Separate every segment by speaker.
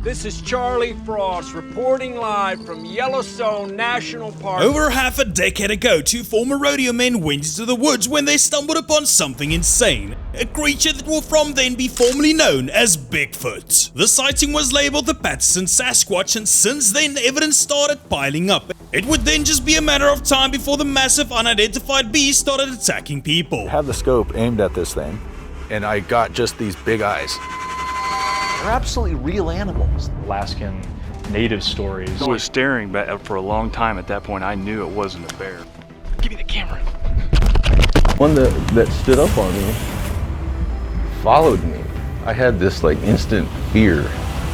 Speaker 1: This is Charlie Frost reporting live from Yellowstone National Park.
Speaker 2: Over half a decade ago, two former rodeo men went into the woods when they stumbled upon something insane. A creature that will from then be formally known as Bigfoot. The sighting was labeled the Patterson Sasquatch, and since then evidence started piling up. It would then just be a matter of time before the massive unidentified beast started attacking people.
Speaker 3: I had the scope aimed at this thing, and I got just these big eyes. They're absolutely real animals.
Speaker 4: Alaskan native stories.
Speaker 5: I was staring back for a long time. At that point, I knew it wasn't a bear. Give me the camera.
Speaker 6: One that stood up on me followed me. I had this like instant fear,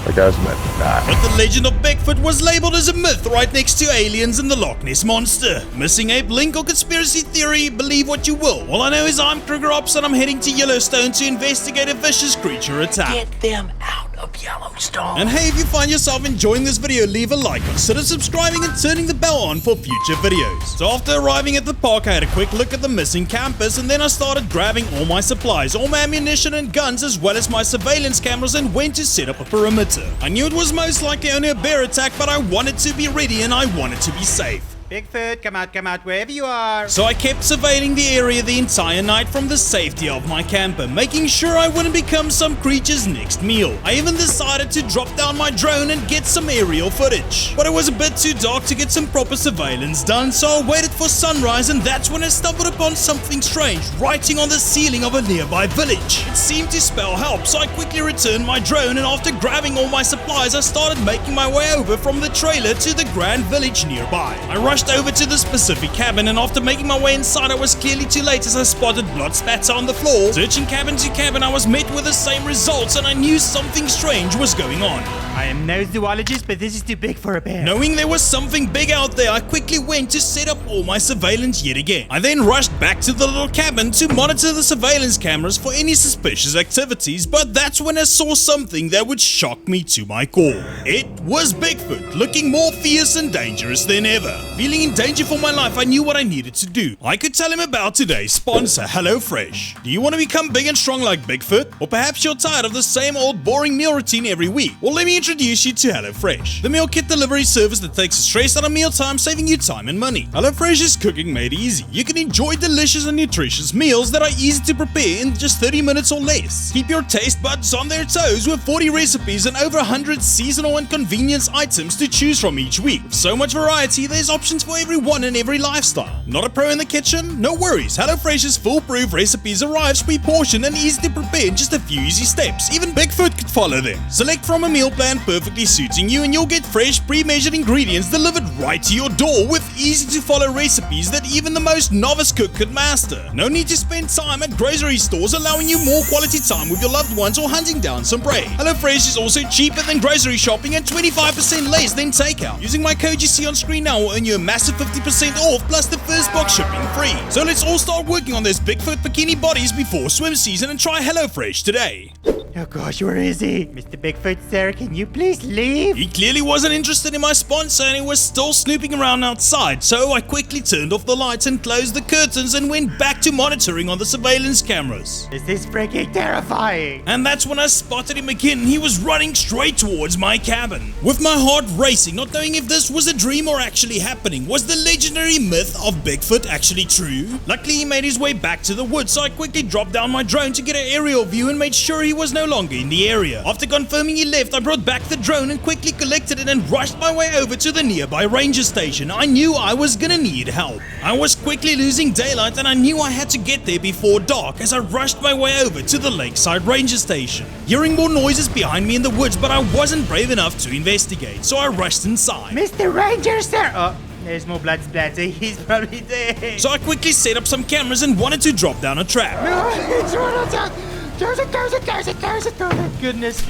Speaker 6: like I was about to die.
Speaker 2: But the legend of Bigfoot was labeled as a myth right next to aliens and the Loch Ness Monster. Missing ape, link, or conspiracy theory, believe what you will. All I know is I'm KrugerOps and I'm heading to Yellowstone to investigate a vicious creature attack.
Speaker 1: Get them out of Yellowstone.
Speaker 2: And hey, if you find yourself enjoying this video, leave a like, consider subscribing and turning the bell on for future videos. So after arriving at the park, I had a quick look at the missing campers, and then I started grabbing all my supplies, all my ammunition and guns, as well as my surveillance cameras, and went to set up a perimeter. I knew it was most likely only a bear attack, but I wanted to be ready and I wanted to be safe.
Speaker 7: Bigfoot, come out, wherever you are.
Speaker 2: So I kept surveilling the area the entire night from the safety of my camper, making sure I wouldn't become some creature's next meal. I even decided to drop down my drone and get some aerial footage. But it was a bit too dark to get some proper surveillance done, so I waited for sunrise, and that's when I stumbled upon something strange writing on the ceiling of a nearby village. It seemed to spell help, so I quickly returned my drone, and after grabbing all my supplies, I started making my way over from the trailer to the grand village nearby. I rushed over to the specific cabin, and after making my way inside, I was clearly too late as I spotted blood spatter on the floor. Searching cabin to cabin, I was met with the same results, and I knew something strange was going on.
Speaker 7: I am no zoologist, but this is too big for a bear.
Speaker 2: Knowing there was something big out there, I quickly went to set up all my surveillance yet again. I then rushed back to the little cabin to monitor the surveillance cameras for any suspicious activities, but that's when I saw something that would shock me to my core. It was Bigfoot, looking more fierce and dangerous than ever. Feeling in danger for my life, I knew what I needed to do. I could tell him about today's sponsor, HelloFresh. Do you want to become big and strong like Bigfoot? Or perhaps you're tired of the same old boring meal routine every week? Well, let me introduce you to HelloFresh, the meal kit delivery service that takes the stress out of mealtime, saving you time and money. HelloFresh is cooking made easy. You can enjoy delicious and nutritious meals that are easy to prepare in just 30 minutes or less. Keep your taste buds on their toes with 40 recipes and over 100 seasonal and convenience items to choose from each week. With so much variety, there's options for everyone and every lifestyle. Not a pro in the kitchen? No worries. HelloFresh's foolproof recipes arrive pre-portioned and easy to prepare in just a few easy steps. Even Bigfoot could follow them. Select from a meal plan perfectly suiting you, and you'll get fresh, pre-measured ingredients delivered right to your door with easy-to-follow recipes that even the most novice cook could master. No need to spend time at grocery stores, allowing you more quality time with your loved ones or hunting down some prey. HelloFresh is also cheaper than grocery shopping and 25% less than takeout. Using my code you see on screen now will earn you a massive 50% off plus the first box shipping free. So let's all start working on those Bigfoot bikini bodies before swim season and try HelloFresh today.
Speaker 7: Oh gosh, where is he? Mr. Bigfoot, sir, can you please leave?
Speaker 2: He clearly wasn't interested in my sponsor, and he was still snooping around outside, so I quickly turned off the lights and closed the curtains and went back to monitoring on the surveillance cameras.
Speaker 7: This is freaking terrifying.
Speaker 2: And that's when I spotted him again. He was running straight towards my cabin. With my heart racing, not knowing if this was a dream or actually happening. Was the legendary myth of Bigfoot actually true? Luckily, he made his way back to the woods, so I quickly dropped down my drone to get an aerial view and made sure he was no longer in the area. After confirming he left, I brought back the drone and quickly collected it and rushed my way over to the nearby ranger station. I knew I was gonna need help. I was quickly losing daylight, and I knew I had to get there before dark as I rushed my way over to the lakeside ranger station. Hearing more noises behind me in the woods, but I wasn't brave enough to investigate, so I rushed inside.
Speaker 7: Mr. Ranger, sir! Oh, there's more blood splatter. He's probably dead.
Speaker 2: So I quickly set up some cameras and wanted to drop down a trap.
Speaker 7: No, it's one of them. There's it. Oh my goodness.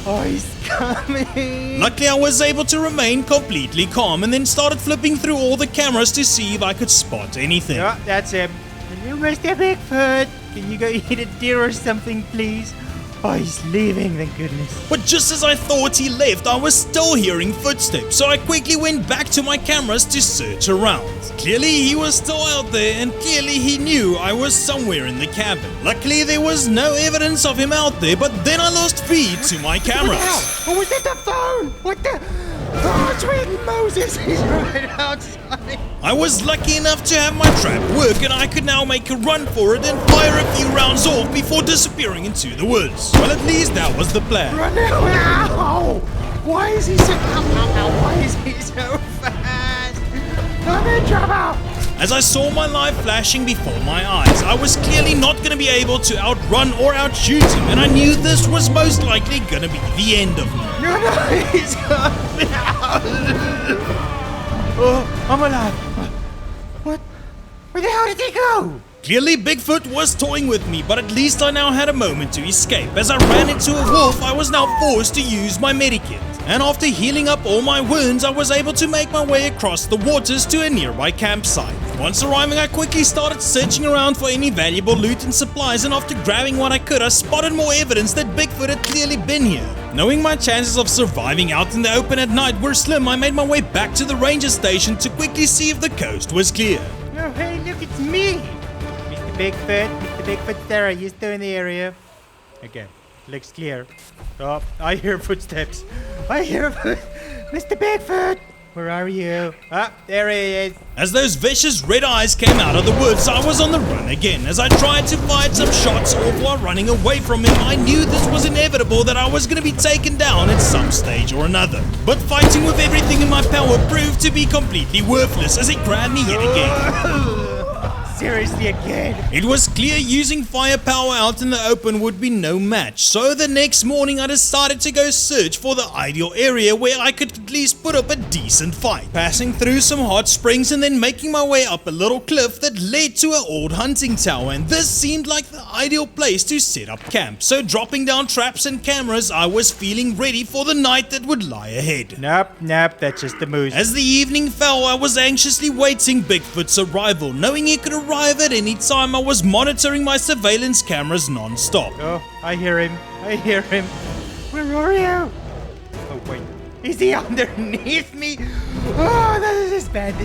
Speaker 7: Oh, he's coming.
Speaker 2: Luckily, I was able to remain completely calm and then started flipping through all the cameras to see if I could spot anything.
Speaker 7: Oh, that's him. Hello, Mr. Bigfoot. Can you go eat a deer or something, please? Oh, he's leaving, thank goodness.
Speaker 2: But just as I thought he left, I was still hearing footsteps, so I quickly went back to my cameras to search around. Clearly he was still out there, and clearly he knew I was somewhere in the cabin. Luckily there was no evidence of him out there, but then I lost feed to my cameras.
Speaker 7: Oh, was that the phone? What the? Oh, sweet Moses, he's right outside.
Speaker 2: I was lucky enough to have my trap work, and I could now make a run for it and fire a few rounds off before disappearing into the woods. Well, at least that was the plan.
Speaker 7: Run now! Ow! Why is he so... Why is he so fast? I'm in trouble!
Speaker 2: As I saw my life flashing before my eyes, I was clearly not going to be able to outrun or outshoot him, and I knew this was most likely going to be the end of me.
Speaker 7: No, he's coming out! Oh, I'm alive. What? Where the hell did he go?
Speaker 2: Clearly Bigfoot was toying with me, but at least I now had a moment to escape. As I ran into a wolf, I was now forced to use my medikit. And after healing up all my wounds, I was able to make my way across the waters to a nearby campsite. Once arriving, I quickly started searching around for any valuable loot and supplies, and after grabbing what I could, I spotted more evidence that Bigfoot had clearly been here. Knowing my chances of surviving out in the open at night were slim, I made my way back to the ranger station to quickly see if the coast was clear.
Speaker 7: Oh, hey, look, it's me! Mr. Bigfoot, there, are you still in the area? Okay, looks clear. Oh, I hear footsteps. Mr. Bigfoot! Where are you? Ah, there he is.
Speaker 2: As those vicious red eyes came out of the woods, I was on the run again. As I tried to fight some shots off while running away from him, I knew this was inevitable, that I was going to be taken down at some stage or another. But fighting with everything in my power proved to be completely worthless as he grabbed me yet again.
Speaker 7: Seriously again?
Speaker 2: It was clear using firepower out in the open would be no match, so the next morning I decided to go search for the ideal area where I could at least put up a decent fight. Passing through some hot springs and then making my way up a little cliff that led to an old hunting tower, and this seemed like the ideal place to set up camp. So dropping down traps and cameras, I was feeling ready for the night that would lie ahead.
Speaker 7: Nope, that's just the moose.
Speaker 2: As the evening fell, I was anxiously waiting Bigfoot's arrival. Knowing he could arrive at any time, I was monitoring my surveillance cameras non-stop.
Speaker 7: Oh, I hear him. Where are you? Oh, wait. Is he underneath me? Oh, this is bad.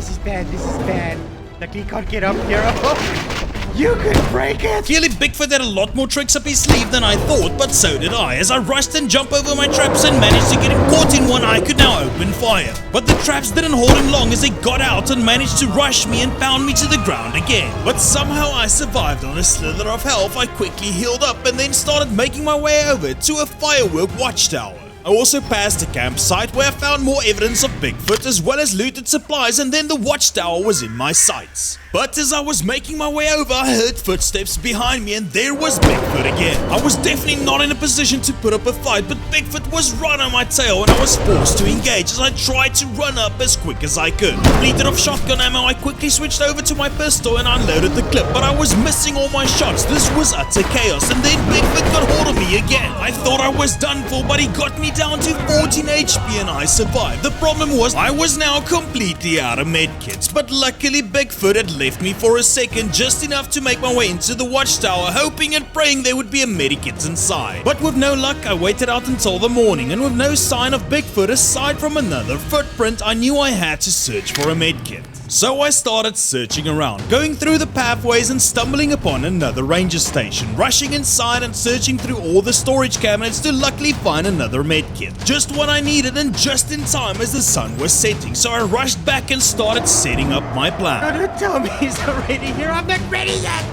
Speaker 7: Luckily, he can't get up here. Oh, you could break it.
Speaker 2: Clearly, Bigfoot had a lot more tricks up his sleeve than I thought, but so did I. As I rushed and jumped over my traps and managed to get him caught in one, I could now open fire. But the traps didn't hold him long as he got out and managed to rush me and pound me to the ground again. But somehow I survived on a slither of health. I quickly healed up and then started making my way over to a firework watchtower. I also passed a campsite where I found more evidence of Bigfoot as well as looted supplies, and then the watchtower was in my sights. But as I was making my way over, I heard footsteps behind me, and there was Bigfoot again. I was definitely not in a position to put up a fight, but Bigfoot was right on my tail and I was forced to engage as I tried to run up as quick as I could. Depleted of shotgun ammo, I quickly switched over to my pistol and unloaded the clip, but I was missing all my shots. This was utter chaos, and then Bigfoot got hold of me again. I thought I was done for, but he got me down to 14 HP and I survived. The problem was I was now completely out of medkits, but luckily Bigfoot had left me for a second, just enough to make my way into the watchtower, hoping and praying there would be a medikit inside. But with no luck, I waited out until the morning, and with no sign of Bigfoot aside from another footprint, I knew I had to search for a medkit. So I started searching around, going through the pathways and stumbling upon another ranger station, rushing inside and searching through all the storage cabinets to luckily find another medkit. Just what I needed and just in time as the sun was setting, so I rushed back and started setting up my plan.
Speaker 7: Don't tell me he's already here, I'm not ready yet!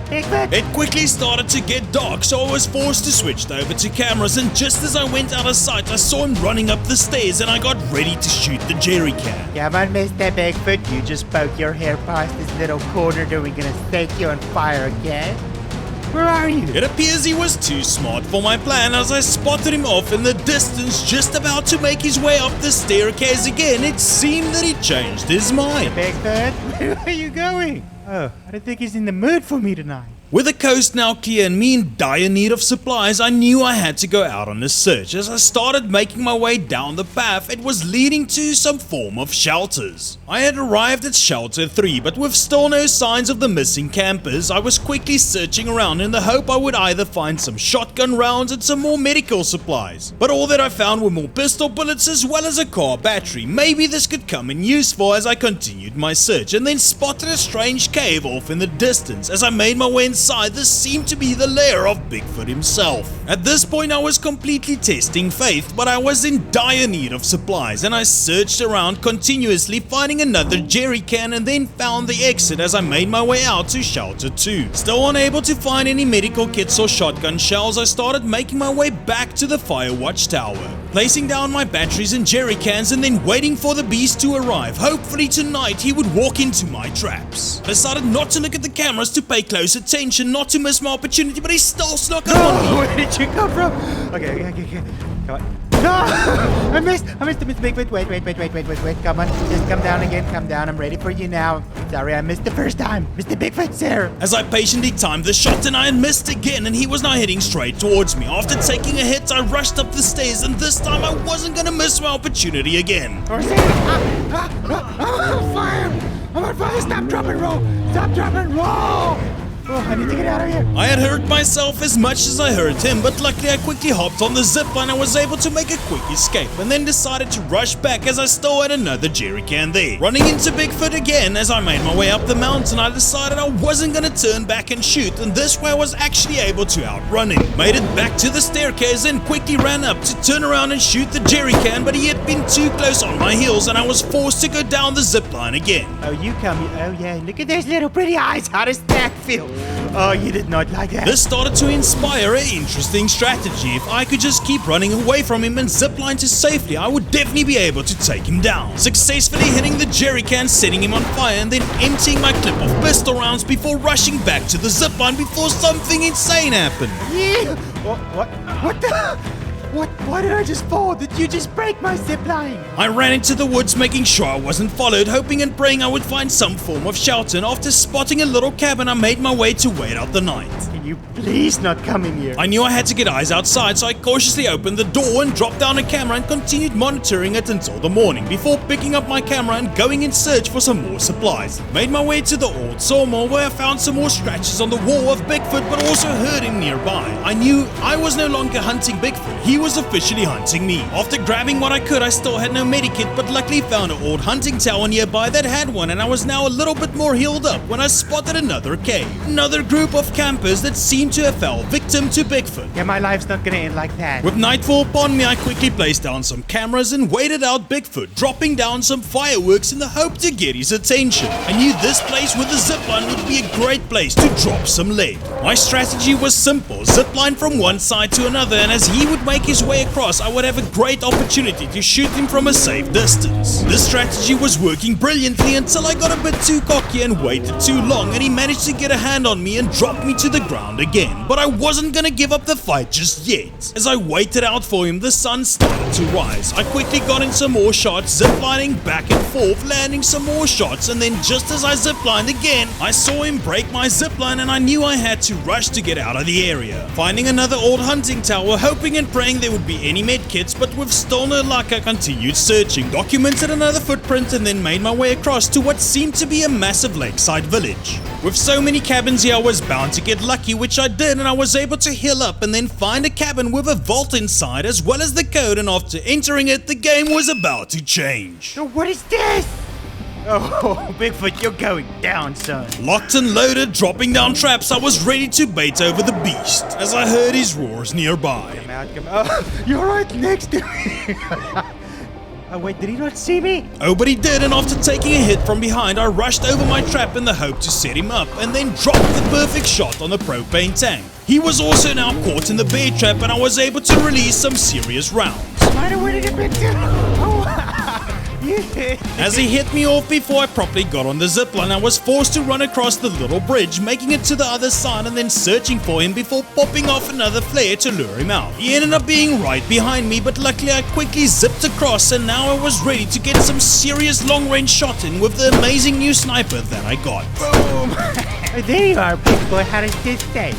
Speaker 7: Bigfoot!
Speaker 2: It quickly started to get dark, so I was forced to switch over to cameras, and just as I went out of sight, I saw him running up the stairs and I got ready to shoot the jerry can.
Speaker 7: Come on, Mr. Bigfoot, you just poke your hair past this little corner, then we're gonna stake you on fire again. Where are you?
Speaker 2: It appears he was too smart for my plan as I spotted him off in the distance, just about to make his way up the staircase again. It seemed that he changed his mind.
Speaker 7: Bigfoot, where are you going? Oh, I don't think he's in the mood for me tonight.
Speaker 2: With the coast now clear and me in dire need of supplies, I knew I had to go out on a search. As I started making my way down the path, it was leading to some form of shelters. I had arrived at shelter 3, but with still no signs of the missing campers, I was quickly searching around in the hope I would either find some shotgun rounds and some more medical supplies. But all that I found were more pistol bullets as well as a car battery. Maybe this could come in useful as I continued my search, and then spotted a strange cave off in the distance. As I made my way inside, this seemed to be the lair of Bigfoot himself. At this point I was completely testing faith, but I was in dire need of supplies, and I searched around continuously, finding another jerry can, and then found the exit as I made my way out to shelter 2. Still unable to find any medical kits or shotgun shells, I started making my way back to the fire watch tower, placing down my batteries and jerry cans and then waiting for the beast to arrive. Hopefully tonight he would walk into my traps. I decided not to look at the cameras to pay close attention, not to miss my opportunity, but he still snuck up on me.
Speaker 7: Where did you come from? Okay. Come on. No! I missed Mr. Bigfoot. Wait. Come on. Just come down again. Come down. I'm ready for you now. Sorry, I missed the first time. Mr. Bigfoot, sir.
Speaker 2: As I patiently timed the shot, and I had missed again, and he was now heading straight towards me. After taking a hit, I rushed up the stairs, and this time I wasn't gonna miss my opportunity again.
Speaker 7: I'm on fire. Stop, drop, and roll. Oh, I need to get out of here.
Speaker 2: I had hurt myself as much as I hurt him, but luckily I quickly hopped on the zipline and was able to make a quick escape, and then decided to rush back as I still had another jerry can there. Running into Bigfoot again, as I made my way up the mountain, I decided I wasn't gonna turn back and shoot, and this way I was actually able to outrun him. Made it back to the staircase and quickly ran up to turn around and shoot the jerry can, but he had been too close on my heels and I was forced to go down the zipline again.
Speaker 7: Oh, you come. Oh, yeah. Look at those little pretty eyes. How does that feel? Oh, you did not like that.
Speaker 2: This started to inspire an interesting strategy. If I could just keep running away from him and zipline to safety, I would definitely be able to take him down. Successfully hitting the jerry can, setting him on fire, and then emptying my clip of pistol rounds before rushing back to the zipline before something insane happened.
Speaker 7: Yeah. What the? Why did I just fall? Did you just break my zip line?
Speaker 2: I ran into the woods making sure I wasn't followed, hoping and praying I would find some form of shelter, and after spotting a little cabin I made my way to wait out the night.
Speaker 7: Can you please not come in here?
Speaker 2: I knew I had to get eyes outside, so I cautiously opened the door and dropped down a camera and continued monitoring it until the morning, before picking up my camera and going in search for some more supplies. Made my way to the old sawmill where I found some more scratches on the wall of Bigfoot, but also heard him nearby. I knew I was no longer hunting Bigfoot, he was officially hunting me. After grabbing what I could, I still had no medikit, but luckily found an old hunting tower nearby that had one, and I was now a little bit more healed up when I spotted another cave. Another group of campers that seemed to have fell victim to Bigfoot.
Speaker 7: Yeah, my life's not gonna end like that.
Speaker 2: With nightfall upon me, I quickly placed down some cameras and waited out Bigfoot, dropping down some fireworks in the hope to get his attention. I knew this place with the zipline would be a great place to drop some lead. My strategy was simple, zipline from one side to another, and as he would make his way across, I would have a great opportunity to shoot him from a safe distance. This strategy was working brilliantly until I got a bit too cocky and waited too long, and he managed to get a hand on me and drop me to the ground again. But I wasn't gonna give up the fight just yet. As I waited out for him, the sun started to rise. I quickly got in some more shots, ziplining back and forth, landing some more shots, and then just as I ziplined again, I saw him break my zipline, and I knew I had to rush to get out of the area. Finding another old hunting tower, hoping and praying there would be any med kits, but with still no luck I continued searching, documented another footprint, and then made my way across to what seemed to be a massive lakeside village. With so many cabins here, I was bound to get lucky, which I did, and I was able to heal up and then find a cabin with a vault inside as well as the code, and after entering it, the game was about to change.
Speaker 7: Oh, what is this? Oh, Bigfoot, you're going down, son.
Speaker 2: Locked and loaded, dropping down traps, I was ready to bait over the beast as I heard his roars nearby.
Speaker 7: Come out. Oh, you're right next to me. Oh, wait, did he not see me?
Speaker 2: Oh, but he did, and after taking a hit from behind, I rushed over my trap in the hope to set him up, and then dropped the perfect shot on the propane tank. He was also now caught in the bear trap, and I was able to release some serious rounds.
Speaker 7: Spider, where did you pick to? Oh, you
Speaker 2: As he hit me off before I properly got on the zipline, I was forced to run across the little bridge, making it to the other side and then searching for him before popping off another flare to lure him out. He ended up being right behind me, but luckily I quickly zipped across and now I was ready to get some serious long-range shot in with the amazing new sniper that I got.
Speaker 7: Boom! Oh, there you are, big boy. How does this say?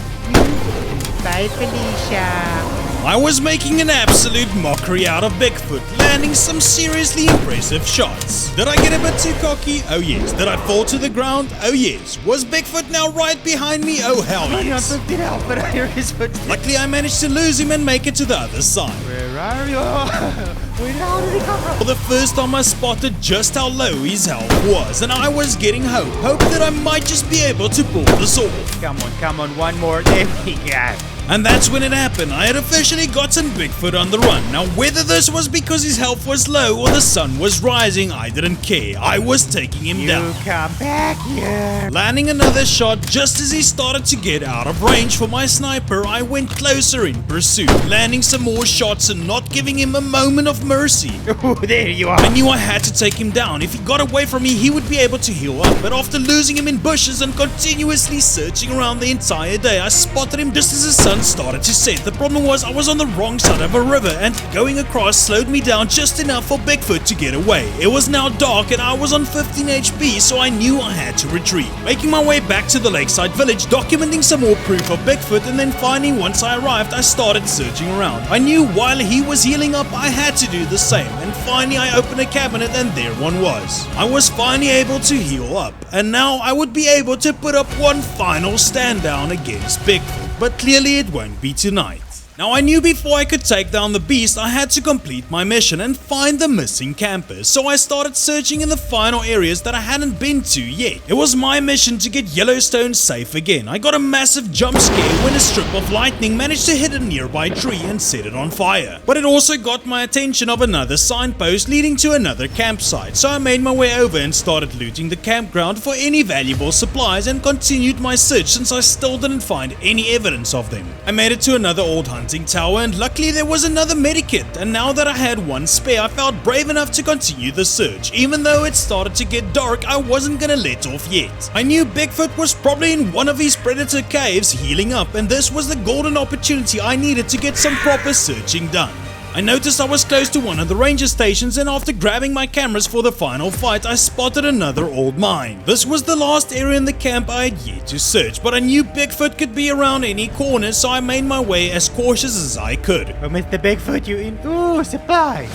Speaker 7: Bye, Felicia.
Speaker 2: I was making an absolute mockery out of Bigfoot, landing some seriously impressive shots. Did I get a bit too cocky? Oh yes. Did I fall to the ground? Oh yes. Was Bigfoot now right behind me? Oh hell yes.
Speaker 7: I out, but I hear his footsteps.
Speaker 2: Luckily I managed to lose him and make it to the other side.
Speaker 7: Where are you? How did he come from?
Speaker 2: For the first time I spotted just how low his health was, and I was getting hope that I might just be able to pull this off.
Speaker 7: Come on, one more. There we go.
Speaker 2: And that's when it happened. I had officially gotten Bigfoot on the run. Now, whether this was because his health was low or the sun was rising, I didn't care. I was taking him down.
Speaker 7: You come back here.
Speaker 2: Landing another shot just as he started to get out of range for my sniper, I went closer in pursuit, landing some more shots and not giving him a moment of mercy.
Speaker 7: Oh, there you are.
Speaker 2: I knew I had to take him down. If he got away from me, he would be able to heal up. But after losing him in bushes and continuously searching around the entire day, I spotted him just as the sun started to set. The problem was I was on the wrong side of a river and going across slowed me down just enough for Bigfoot to get away. It was now dark and I was on 15 HP, so I knew I had to retreat. Making my way back to the lakeside village, documenting some more proof of Bigfoot, and then finally once I arrived, I started searching around. I knew while he was healing up, I had to do the same, and finally I opened a cabinet and there one was. I was finally able to heal up, and now I would be able to put up one final stand down against Bigfoot. But clearly it won't be tonight. Now I knew before I could take down the beast I had to complete my mission and find the missing campers, so I started searching in the final areas that I hadn't been to yet. It was my mission to get Yellowstone safe again. I got a massive jump scare when a strip of lightning managed to hit a nearby tree and set it on fire. But it also got my attention of another signpost leading to another campsite, so I made my way over and started looting the campground for any valuable supplies and continued my search since I still didn't find any evidence of them. I made it to another old hunting tower and luckily there was another medikit, and now that I had one spare I felt brave enough to continue the search. Even though it started to get dark, I wasn't gonna let off yet. I knew Bigfoot was probably in one of his predator caves healing up, and this was the golden opportunity I needed to get some proper searching done. I noticed I was close to one of the ranger stations, and after grabbing my cameras for the final fight, I spotted another old mine. This was the last area in the camp I had yet to search, but I knew Bigfoot could be around any corner, so I made my way as cautious as I could.
Speaker 7: Oh, Mr. Bigfoot, you in? Ooh, supplies.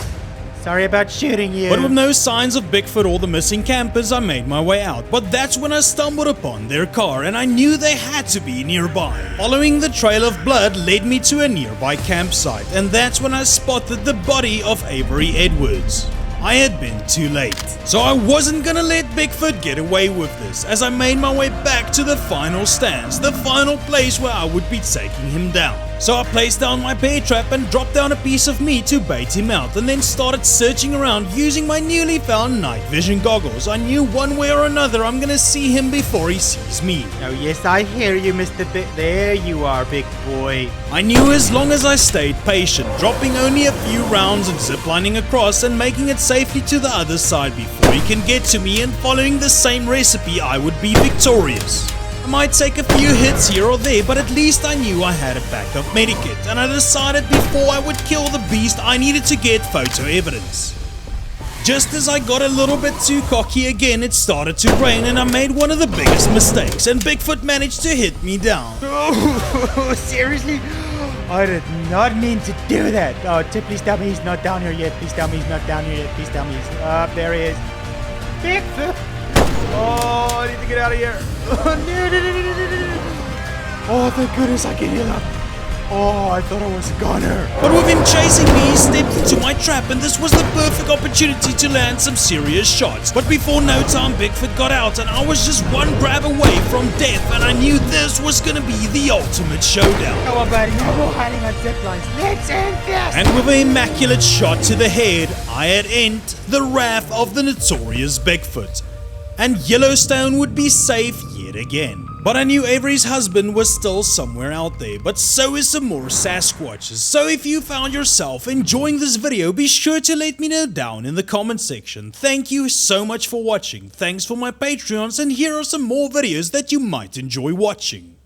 Speaker 7: Sorry about shooting you.
Speaker 2: But with no signs of Bigfoot or the missing campers, I made my way out. But that's when I stumbled upon their car, and I knew they had to be nearby. Following the trail of blood led me to a nearby campsite, and that's when I spotted the body of Avery Edwards. I had been too late. So I wasn't gonna let Bigfoot get away with this, as I made my way back to the final stands, the final place where I would be taking him down. So I placed down my bear trap and dropped down a piece of meat to bait him out, and then started searching around using my newly found night vision goggles. I knew one way or another I'm gonna see him before he sees me.
Speaker 7: Oh yes, I hear you, Mr. There you are, big boy.
Speaker 2: I knew as long as I stayed patient, dropping only a few rounds and ziplining across and making it safely to the other side before he can get to me, and following the same recipe I would be victorious. I might take a few hits here or there, but at least I knew I had a backup medikit, and I decided before I would kill the beast I needed to get photo evidence. Just as I got a little bit too cocky again, it started to rain and I made one of the biggest mistakes, and Bigfoot managed to hit me down.
Speaker 7: Oh, seriously? I did not mean to do that. Oh, please tell me he's not down here yet. Please tell me he's not down here yet. Please tell me he's up. There he is. Bigfoot. Oh, I need to get out of here. Oh, thank goodness I can heal up. Oh, I thought I was a goner.
Speaker 2: But with him chasing me, he stepped into my trap, and this was the perfect opportunity to land some serious shots. But before no time, Bigfoot got out, and I was just one grab away from death, and I knew this was gonna be the ultimate showdown.
Speaker 7: Come on, buddy. No more hiding on zip lines. Let's end this.
Speaker 2: And with an immaculate shot to the head, I had ended the wrath of the notorious Bigfoot. And Yellowstone would be safe yet again. But I knew Avery's husband was still somewhere out there, but so is some more Sasquatches. So if you found yourself enjoying this video, be sure to let me know down in the comment section. Thank you so much for watching, thanks for my Patreons, and here are some more videos that you might enjoy watching.